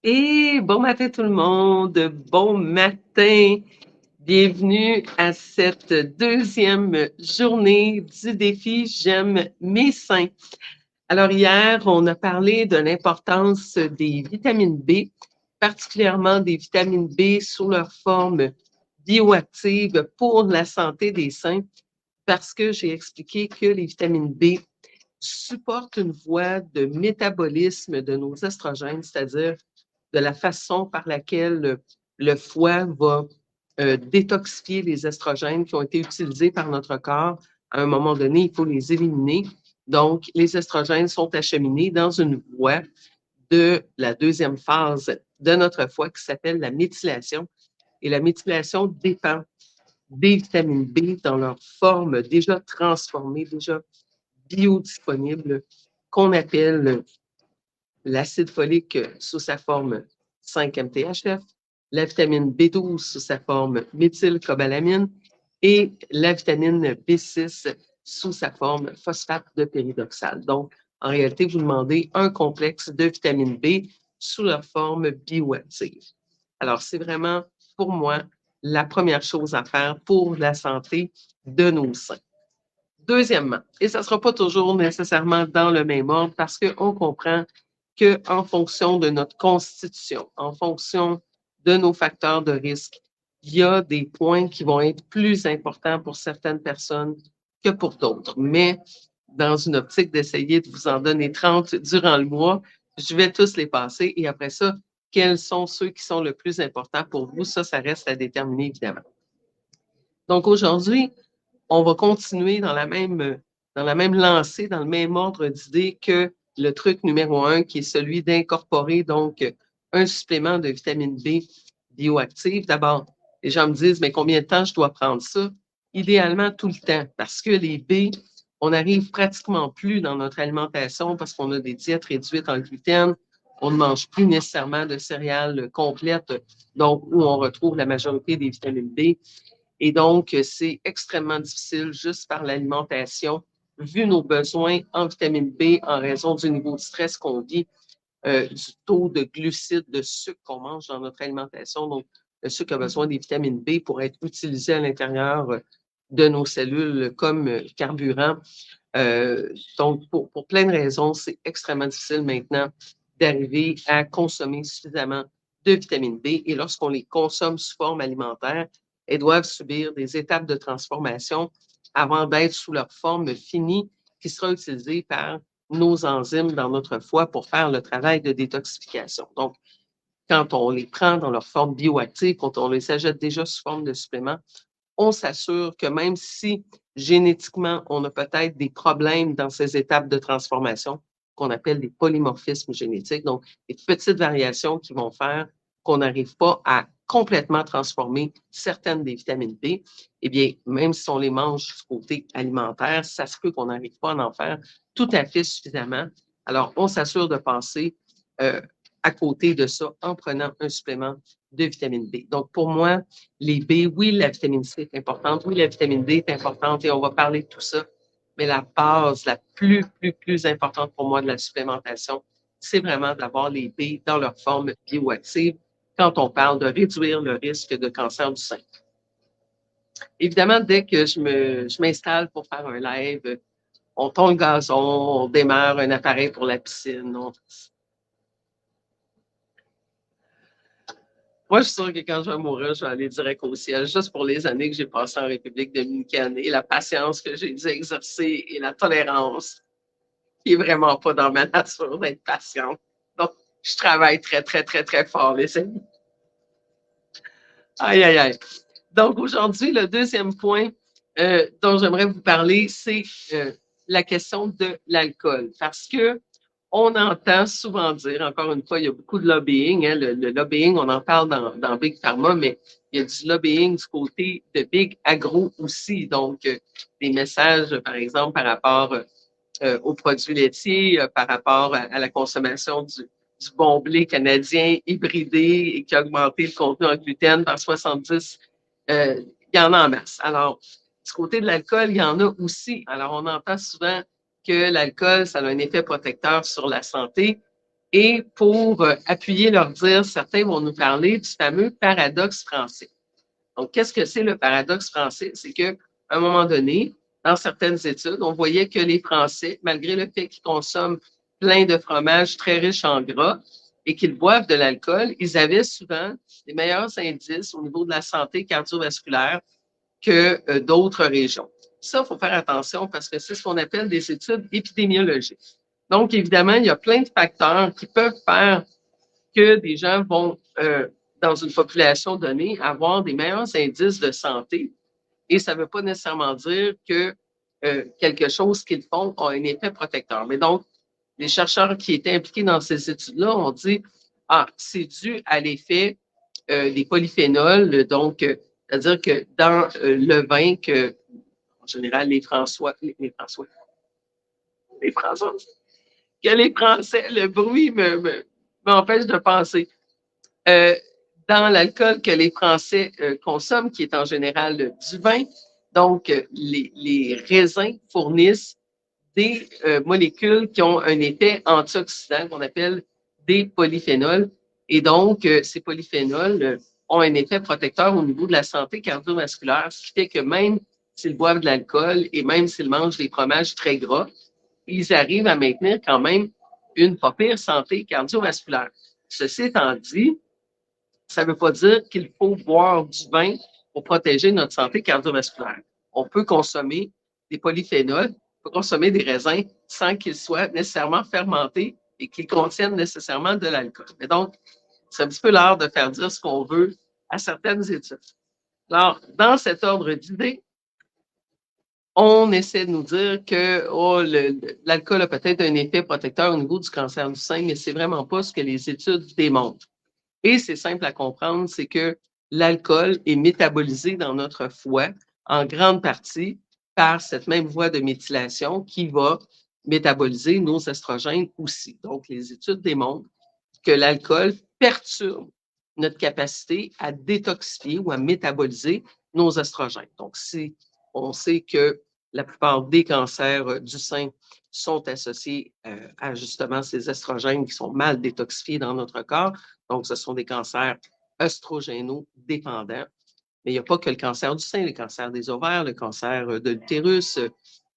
Et bon matin tout le monde, bon matin. Bienvenue à cette deuxième journée du défi J'aime mes seins. Alors hier, on a parlé de l'importance des vitamines B, particulièrement des vitamines B sous leur forme bioactive pour la santé des seins, parce que j'ai expliqué que les vitamines B supportent une voie de métabolisme de nos estrogènes, c'est-à-dire de la façon par laquelle le foie va détoxifier les estrogènes qui ont été utilisés par notre corps. À un moment donné, il faut les éliminer. Donc, les estrogènes sont acheminés dans une voie de la deuxième phase de notre foie qui s'appelle la méthylation. Et la méthylation dépend des vitamines B dans leur forme déjà transformée, déjà biodisponible, qu'on appelle l'acide folique sous sa forme 5-MTHF, la vitamine B12 sous sa forme méthylcobalamine et la vitamine B6 sous sa forme phosphate de pyridoxal. Donc, en réalité, vous demandez un complexe de vitamine B sous leur forme bioactive. Alors, c'est vraiment, pour moi, la première chose à faire pour la santé de nos seins. Deuxièmement, et ça ne sera pas toujours nécessairement dans le même ordre parce qu'on comprend qu'en fonction de notre constitution, en fonction de nos facteurs de risque, il y a des points qui vont être plus importants pour certaines personnes que pour d'autres. Mais dans une optique d'essayer de vous en donner 30 durant le mois, je vais tous les passer et après ça, quels sont ceux qui sont le plus importants pour vous? Ça reste à déterminer évidemment. Donc aujourd'hui, on va continuer dans la même lancée, dans le même ordre d'idées que le truc numéro 1, qui est celui d'incorporer donc un supplément de vitamine B bioactive. D'abord, les gens me disent, mais combien de temps je dois prendre ça? Idéalement, tout le temps, parce que les B, on n'arrive pratiquement plus dans notre alimentation parce qu'on a des diètes réduites en gluten, on ne mange plus nécessairement de céréales complètes, donc où on retrouve la majorité des vitamines B. Et donc, c'est extrêmement difficile juste par l'alimentation, vu nos besoins en vitamine B en raison du niveau de stress qu'on vit, du taux de glucides, de sucre qu'on mange dans notre alimentation. Donc, le sucre a besoin des vitamines B pour être utilisé à l'intérieur de nos cellules comme carburant. Donc, pour plein de raisons, c'est extrêmement difficile maintenant d'arriver à consommer suffisamment de vitamine B. Et lorsqu'on les consomme sous forme alimentaire, elles doivent subir des étapes de transformation avant d'être sous leur forme finie qui sera utilisée par nos enzymes dans notre foie pour faire le travail de détoxification. Donc, quand on les prend dans leur forme bioactive, quand on les achète déjà sous forme de supplément, on s'assure que même si génétiquement, on a peut-être des problèmes dans ces étapes de transformation qu'on appelle des polymorphismes génétiques, donc des petites variations qui vont faire qu'on n'arrive pas à complètement transformer certaines des vitamines B, eh bien, même si on les mange du côté alimentaire, ça se peut qu'on n'arrive pas à en faire tout à fait suffisamment. Alors, on s'assure de passer à côté de ça en prenant un supplément de vitamine B. Donc, pour moi, les B, oui, la vitamine C est importante, oui, la vitamine D est importante et on va parler de tout ça. Mais la base, la plus importante pour moi de la supplémentation, c'est vraiment d'avoir les B dans leur forme bioactive quand on parle de réduire le risque de cancer du sein. Évidemment, dès que je m'installe pour faire un live, on tond le gazon, on démarre un appareil pour la piscine. Moi, je suis sûre que quand je vais mourir, je vais aller direct au ciel, juste pour les années que j'ai passées en République dominicaine et la patience que j'ai dû exercer et la tolérance, qui est vraiment pas dans ma nature d'être patiente. Donc, je travaille très fort, les amis. Aïe, aïe, aïe. Donc, aujourd'hui, le deuxième point dont j'aimerais vous parler, c'est la question de l'alcool. Parce que on entend souvent dire, encore une fois, il y a beaucoup de lobbying. Hein, le lobbying, on en parle dans Big Pharma, mais il y a du lobbying du côté de Big Agro aussi. Donc, des messages, par exemple, par rapport aux produits laitiers, par rapport à la consommation du bon blé canadien hybridé et qui a augmenté le contenu en gluten par 70. Il y en a en masse. Alors, du côté de l'alcool, il y en a aussi. Alors, on entend souvent que l'alcool, ça a un effet protecteur sur la santé. Et pour appuyer leur dire, certains vont nous parler du fameux paradoxe français. Donc, qu'est-ce que c'est le paradoxe français? C'est qu'à un moment donné, dans certaines études, on voyait que les Français, malgré le fait qu'ils consomment plein de fromages très riches en gras et qu'ils boivent de l'alcool, ils avaient souvent des meilleurs indices au niveau de la santé cardiovasculaire que d'autres régions. Ça, il faut faire attention parce que c'est ce qu'on appelle des études épidémiologiques. Donc, évidemment, il y a plein de facteurs qui peuvent faire que des gens vont, dans une population donnée, avoir des meilleurs indices de santé. Et ça ne veut pas nécessairement dire que quelque chose qu'ils font a un effet protecteur. Mais donc, les chercheurs qui étaient impliqués dans ces études-là ont dit, ah, c'est dû à l'effet des polyphénols, donc, c'est-à-dire que dans le vin que, en général, les Français, que les Français, le bruit m'empêche de penser. Euh, dans l'alcool que les Français consomment, qui est en général du vin, donc les raisins fournissent des molécules qui ont un effet antioxydant qu'on appelle des polyphénols. Et donc, ces polyphénols ont un effet protecteur au niveau de la santé cardiovasculaire, ce qui fait que même s'ils boivent de l'alcool et même s'ils mangent des fromages très gras, ils arrivent à maintenir quand même une pas pire santé cardiovasculaire. Ceci étant dit, ça ne veut pas dire qu'il faut boire du vin pour protéger notre santé cardiovasculaire. On peut consommer des polyphénols, on peut consommer des raisins sans qu'ils soient nécessairement fermentés et qu'ils contiennent nécessairement de l'alcool. Mais donc, c'est un petit peu l'art de faire dire ce qu'on veut à certaines études. Alors, dans cet ordre d'idées, on essaie de nous dire que oh, l'alcool a peut-être un effet protecteur au niveau du cancer du sein, mais c'est vraiment pas ce que les études démontrent. Et c'est simple à comprendre, c'est que l'alcool est métabolisé dans notre foie en grande partie par cette même voie de méthylation qui va métaboliser nos estrogènes aussi. Donc, les études démontrent que l'alcool perturbe notre capacité à détoxifier ou à métaboliser nos estrogènes. Donc, si on sait que la plupart des cancers du sein sont associés à justement ces estrogènes qui sont mal détoxifiés dans notre corps, donc ce sont des cancers œstrogénaux dépendants. Mais il n'y a pas que le cancer du sein, le cancer des ovaires, le cancer de l'utérus,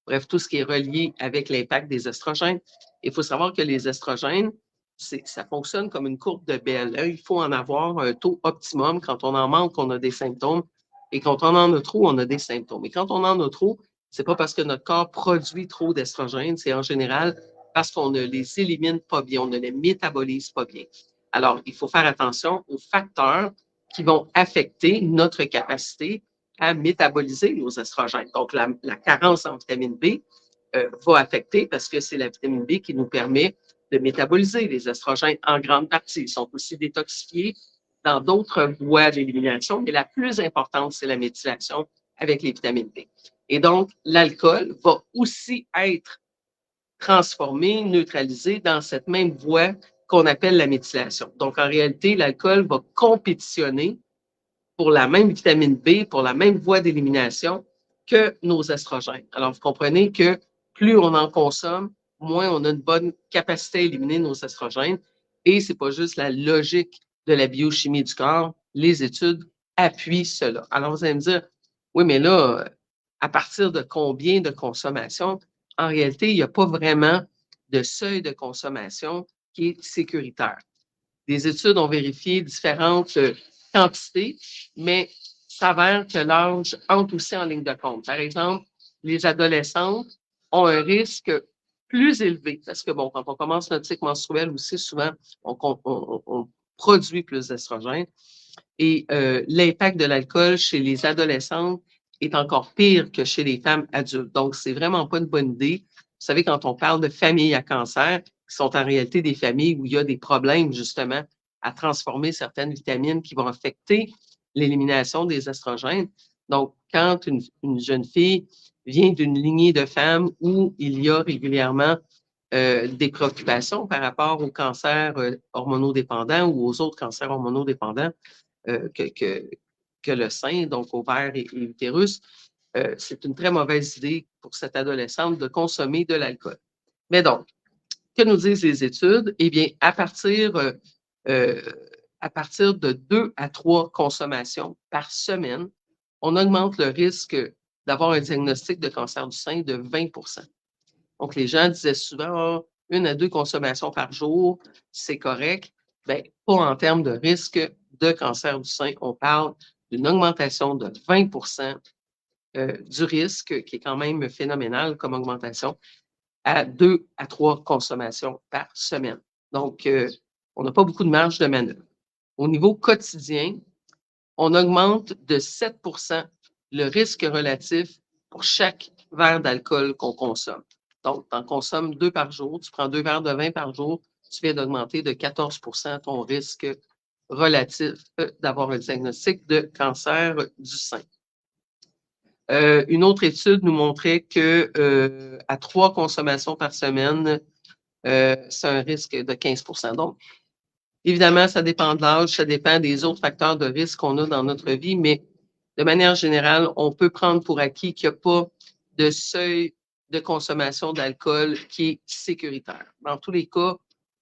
bref, tout ce qui est relié avec l'impact des estrogènes. Il faut savoir que les estrogènes, ça fonctionne comme une courbe de Bell. Il faut en avoir un taux optimum. Quand on en manque, on a des symptômes. Et quand on en a trop, on a des symptômes. Et quand on en a trop, c'est pas parce que notre corps produit trop d'estrogènes, c'est en général parce qu'on ne les élimine pas bien, on ne les métabolise pas bien. Alors, il faut faire attention aux facteurs qui vont affecter notre capacité à métaboliser nos estrogènes. Donc, la carence en vitamine B va affecter parce que c'est la vitamine B qui nous permet de métaboliser les estrogènes en grande partie. Ils sont aussi détoxifiés dans d'autres voies d'élimination, mais la plus importante, c'est la méthylation avec les vitamines B. Et donc, l'alcool va aussi être transformé, neutralisé dans cette même voie qu'on appelle la méthylation. Donc, en réalité, l'alcool va compétitionner pour la même vitamine B, pour la même voie d'élimination que nos estrogènes. Alors, vous comprenez que plus on en consomme, moins on a une bonne capacité à éliminer nos estrogènes. Et ce n'est pas juste la logique de la biochimie du corps, les études appuient cela. Alors, vous allez me dire, oui, mais là, à partir de combien de consommation? En réalité, il n'y a pas vraiment de seuil de consommation qui est sécuritaire. Des études ont vérifié différentes quantités, mais s'avère que l'âge entre aussi en ligne de compte. Par exemple, les adolescentes ont un risque plus élevé parce que, bon, quand on commence notre cycle menstruel aussi, souvent, on produit plus d'estrogènes. Et l'impact de l'alcool chez les adolescentes est encore pire que chez les femmes adultes. Donc, c'est vraiment pas une bonne idée. Vous savez, quand on parle de familles à cancer, qui sont en réalité des familles où il y a des problèmes, justement, à transformer certaines vitamines qui vont affecter l'élimination des estrogènes. Donc, quand une jeune fille vient d'une lignée de femmes où il y a régulièrement des préoccupations par rapport aux cancers hormonodépendants ou aux autres cancers hormonodépendants, que le sein, donc ovaire et utérus, c'est une très mauvaise idée pour cette adolescente de consommer de l'alcool. Mais donc, Que nous disent les études? Eh bien, à partir de 2 à 3 consommations par semaine, on augmente le risque d'avoir un diagnostic de cancer du sein de 20 %. Donc, les gens disaient souvent: «Ah, 1 à 2 consommations par jour, c'est correct». Bien, pas en termes de risque de cancer du sein. On parle d'une augmentation de 20 du risque, qui est quand même phénoménal comme augmentation, à 2 à 3 consommations par semaine. Donc, on n'a pas beaucoup de marge de manœuvre. Au niveau quotidien, on augmente de 7 le risque relatif pour chaque verre d'alcool qu'on consomme. Donc, tu en consommes 2 par jour, tu prends 2 verres de vin par jour, tu viens d'augmenter de 14 ton risque relatif d'avoir un diagnostic de cancer du sein. Une autre étude nous montrait que à 3 consommations par semaine, c'est un risque de 15 %. Donc, évidemment, ça dépend de l'âge, ça dépend des autres facteurs de risque qu'on a dans notre vie, mais de manière générale, on peut prendre pour acquis qu'il n'y a pas de seuil de consommation d'alcool qui est sécuritaire. Dans tous les cas,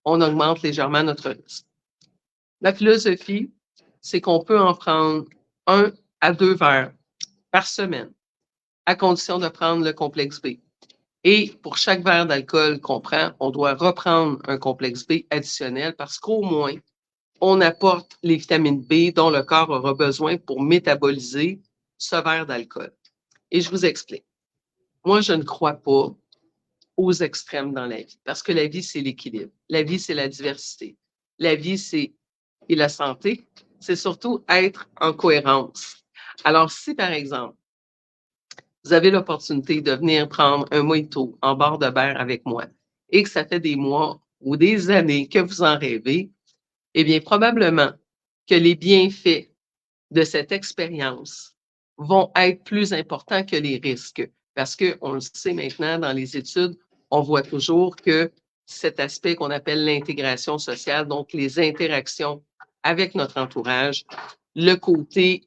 on augmente légèrement notre risque. La philosophie, c'est qu'on peut en prendre 1 à 2 verres par semaine, à condition de prendre le complexe B. Et pour chaque verre d'alcool qu'on prend, on doit reprendre un complexe B additionnel parce qu'au moins, on apporte les vitamines B dont le corps aura besoin pour métaboliser ce verre d'alcool. Et je vous explique. Moi, je ne crois pas aux extrêmes dans la vie parce que la vie, c'est l'équilibre. La vie, c'est la diversité. La vie, et la santé, c'est surtout être en cohérence. Alors, si par exemple, vous avez l'opportunité de venir prendre un mojito en bord de mer avec moi et que ça fait des mois ou des années que vous en rêvez, eh bien, probablement que les bienfaits de cette expérience vont être plus importants que les risques. Parce qu'on le sait maintenant dans les études, on voit toujours que cet aspect qu'on appelle l'intégration sociale, donc les interactions avec notre entourage, le côté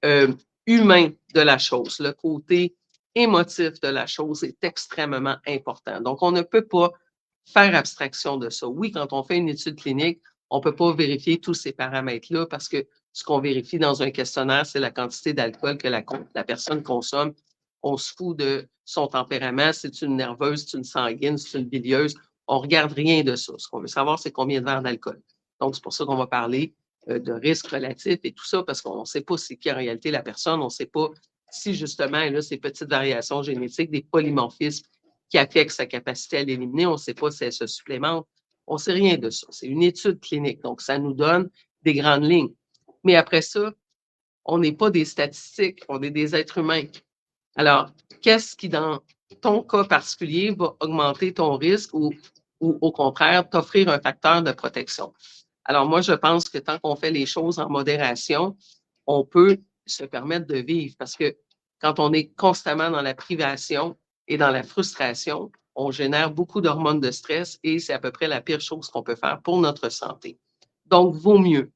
humain de la chose, le côté émotif de la chose est extrêmement important. Donc, on ne peut pas faire abstraction de ça. Oui, quand on fait une étude clinique, on ne peut pas vérifier tous ces paramètres-là parce que ce qu'on vérifie dans un questionnaire, c'est la quantité d'alcool que la personne consomme. On se fout de son tempérament, c'est une nerveuse, c'est une sanguine, c'est une bilieuse. On ne regarde rien de ça. Ce qu'on veut savoir, c'est combien de verres d'alcool. Donc, c'est pour ça qu'on va parler de risques relatifs et tout ça, parce qu'on ne sait pas c'est qui en réalité la personne. On ne sait pas si justement, elle a ces petites variations génétiques, des polymorphismes qui affectent sa capacité à l'éliminer. On ne sait pas si elle se supplémente. On ne sait rien de ça. C'est une étude clinique. Donc, ça nous donne des grandes lignes. Mais après ça, on n'est pas des statistiques, on est des êtres humains. Alors, qu'est-ce qui, dans ton cas particulier, va augmenter ton risque ou au contraire, t'offrir un facteur de protection? Alors, moi, je pense que tant qu'on fait les choses en modération, on peut se permettre de vivre parce que quand on est constamment dans la privation et dans la frustration, on génère beaucoup d'hormones de stress et c'est à peu près la pire chose qu'on peut faire pour notre santé. Donc, vaut mieux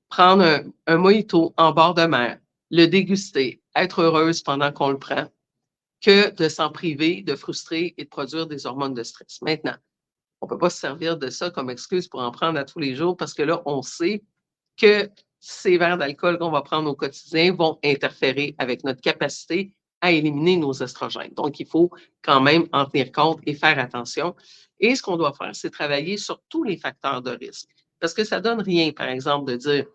prendre un mojito en bord de mer, le déguster, être heureuse pendant qu'on le prend, que de s'en priver, de frustrer et de produire des hormones de stress. Maintenant, on ne peut pas se servir de ça comme excuse pour en prendre à tous les jours parce que là, on sait que ces verres d'alcool qu'on va prendre au quotidien vont interférer avec notre capacité à éliminer nos estrogènes. Donc, il faut quand même en tenir compte et faire attention. Et ce qu'on doit faire, c'est travailler sur tous les facteurs de risque. Parce que ça ne donne rien, par exemple, de dire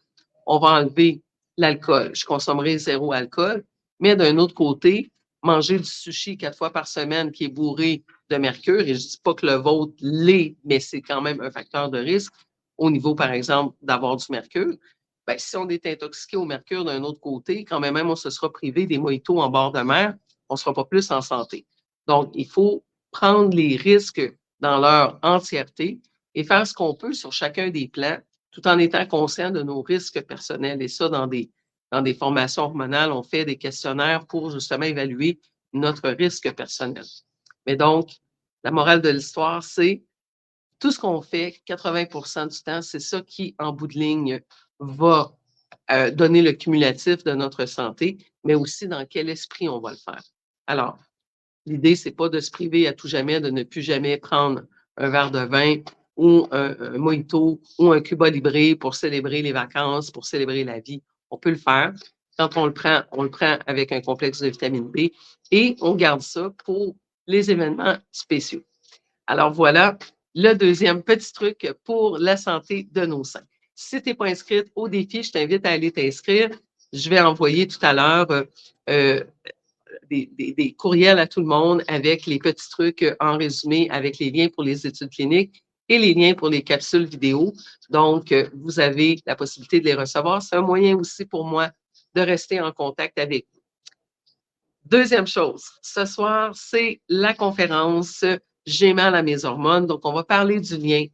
on va enlever l'alcool, je consommerai 0 alcool, mais d'un autre côté, manger du sushi 4 fois par semaine qui est bourré de mercure, et je ne dis pas que le vôtre l'est, mais c'est quand même un facteur de risque au niveau, par exemple, d'avoir du mercure. Bien, si on est intoxiqué au mercure d'un autre côté, quand même on se sera privé des mojitos en bord de mer, on ne sera pas plus en santé. Donc, il faut prendre les risques dans leur entièreté et faire ce qu'on peut sur chacun des plans tout en étant conscient de nos risques personnels. Et ça, dans des formations hormonales, on fait des questionnaires pour justement évaluer notre risque personnel. Mais donc, la morale de l'histoire, c'est tout ce qu'on fait, 80 du temps, c'est ça qui, en bout de ligne, va donner le cumulatif de notre santé, mais aussi dans quel esprit on va le faire. Alors, l'idée, ce n'est pas de se priver à tout jamais, de ne plus jamais prendre un verre de vin ou un mojito ou un Cuba Libre pour célébrer les vacances, pour célébrer la vie. On peut le faire. Quand on le prend avec un complexe de vitamine B et on garde ça pour les événements spéciaux. Alors voilà le deuxième petit truc pour la santé de nos seins. Si tu n'es pas inscrite au défi, je t'invite à aller t'inscrire. Je vais envoyer tout à l'heure des courriels à tout le monde avec les petits trucs en résumé, avec les liens pour les études cliniques et les liens pour les capsules vidéo. Donc, vous avez la possibilité de les recevoir. C'est un moyen aussi pour moi de rester en contact avec vous. Deuxième chose, ce soir, c'est la conférence J'ai mal à mes hormones. Donc, on va parler du lien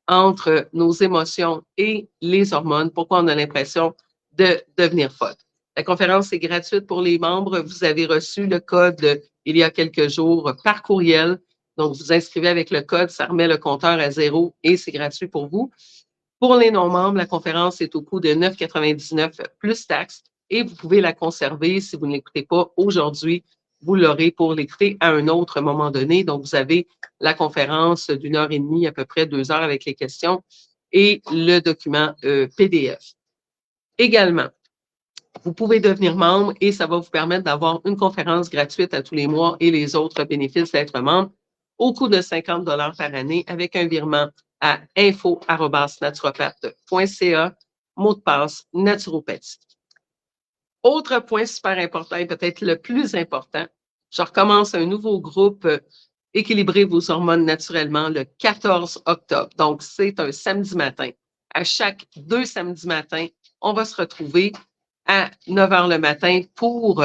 entre nos émotions et les hormones. Pourquoi on a l'impression de devenir folle. La conférence est gratuite pour les membres. Vous avez reçu le code il y a quelques jours par courriel. Donc, vous inscrivez avec le code, ça remet le compteur à 0 et c'est gratuit pour vous. Pour les non-membres, la conférence est au coût de 9,99 plus taxes et vous pouvez la conserver si vous ne l'écoutez pas aujourd'hui. Vous l'aurez pour l'écouter à un autre moment donné. Donc, vous avez la conférence d'une heure et demie, à peu près 2 heures avec les questions et le document PDF. Également, vous pouvez devenir membre et ça va vous permettre d'avoir une conférence gratuite à tous les mois et les autres bénéfices d'être membre au coût de 50 $ par année avec un virement à info@naturopathe.ca, mot de passe naturopathie. Autre point super important et peut-être le plus important, je recommence un nouveau groupe Équilibrer vos hormones naturellement le 14 octobre. Donc, c'est un samedi matin. À chaque 2 samedis matins, on va se retrouver à 9 h le matin pour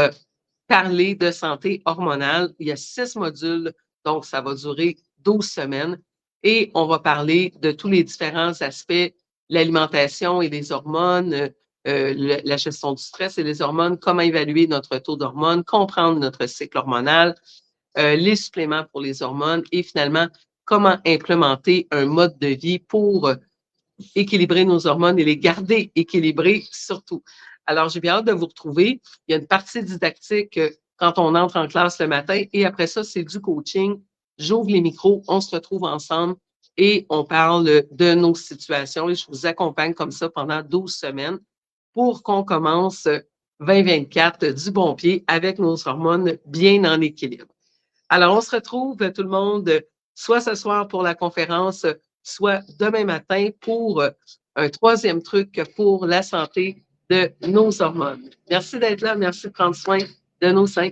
parler de santé hormonale. Il y a 6 modules, donc ça va durer 12 semaines et on va parler de tous les différents aspects, l'alimentation et les hormones, la gestion du stress et les hormones, comment évaluer notre taux d'hormones, comprendre notre cycle hormonal, les suppléments pour les hormones et finalement, comment implémenter un mode de vie pour équilibrer nos hormones et les garder équilibrées surtout. Alors, j'ai bien hâte de vous retrouver. Il y a une partie didactique quand on entre en classe le matin et après ça, c'est du coaching. J'ouvre les micros, on se retrouve ensemble et on parle de nos situations et je vous accompagne comme ça pendant 12 semaines pour qu'on commence 2024 du bon pied avec nos hormones bien en équilibre. Alors, on se retrouve tout le monde soit ce soir pour la conférence, soit demain matin pour un troisième truc pour la santé de nos hormones. Merci d'être là. Merci de prendre soin de nos seins.